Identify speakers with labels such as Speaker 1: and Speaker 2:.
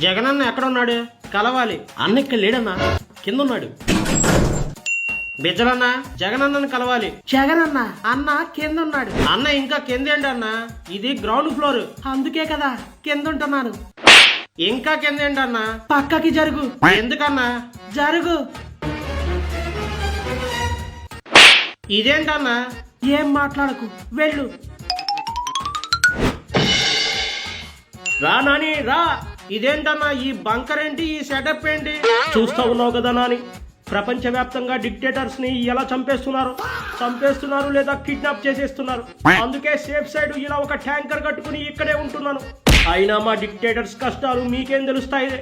Speaker 1: జగనన్న ఎక్కడున్నాడు? కలవాలి. అన్న ఇక్కడ లేడన్నా, కింద ఉన్నాడు. బిజ్జలన్న, జగనన్నను కలవాలి. జగనన్న అన్న కింద ఉన్నాడు. అన్న ఇంకా కిందేంటి అన్న? ఇది గ్రౌండ్ ఫ్లోర్, అందుకే కదా కింద ఉంటున్నాను. ఇంకా కిందేంటి అన్న? పక్కకి జరుగు. ఎందుకన్నా? జరుగు. ఇదేంటన్నా? ఏం మాట్లాడకు, వెళ్ళు. రా నాని రా. ఇదేంటన్నా ఈ బంకర్ ఏంటి, ఈ సెటప్ ఏంటి? చూస్తా ఉన్నావు కదా నాని, ప్రపంచవ్యాప్తంగా డిక్టేటర్స్ ని ఎలా చంపేస్తున్నారు లేదా కిడ్నాప్ చేసేస్తున్నారు. అందుకే సేఫ్ సైడ్ ఇలా ఒక ట్యాంకర్ కట్టుకుని ఇక్కడే ఉంటున్నాను. అయినా మా డిక్టేటర్స్ కష్టాలు మీకేం తెలుస్తాయి?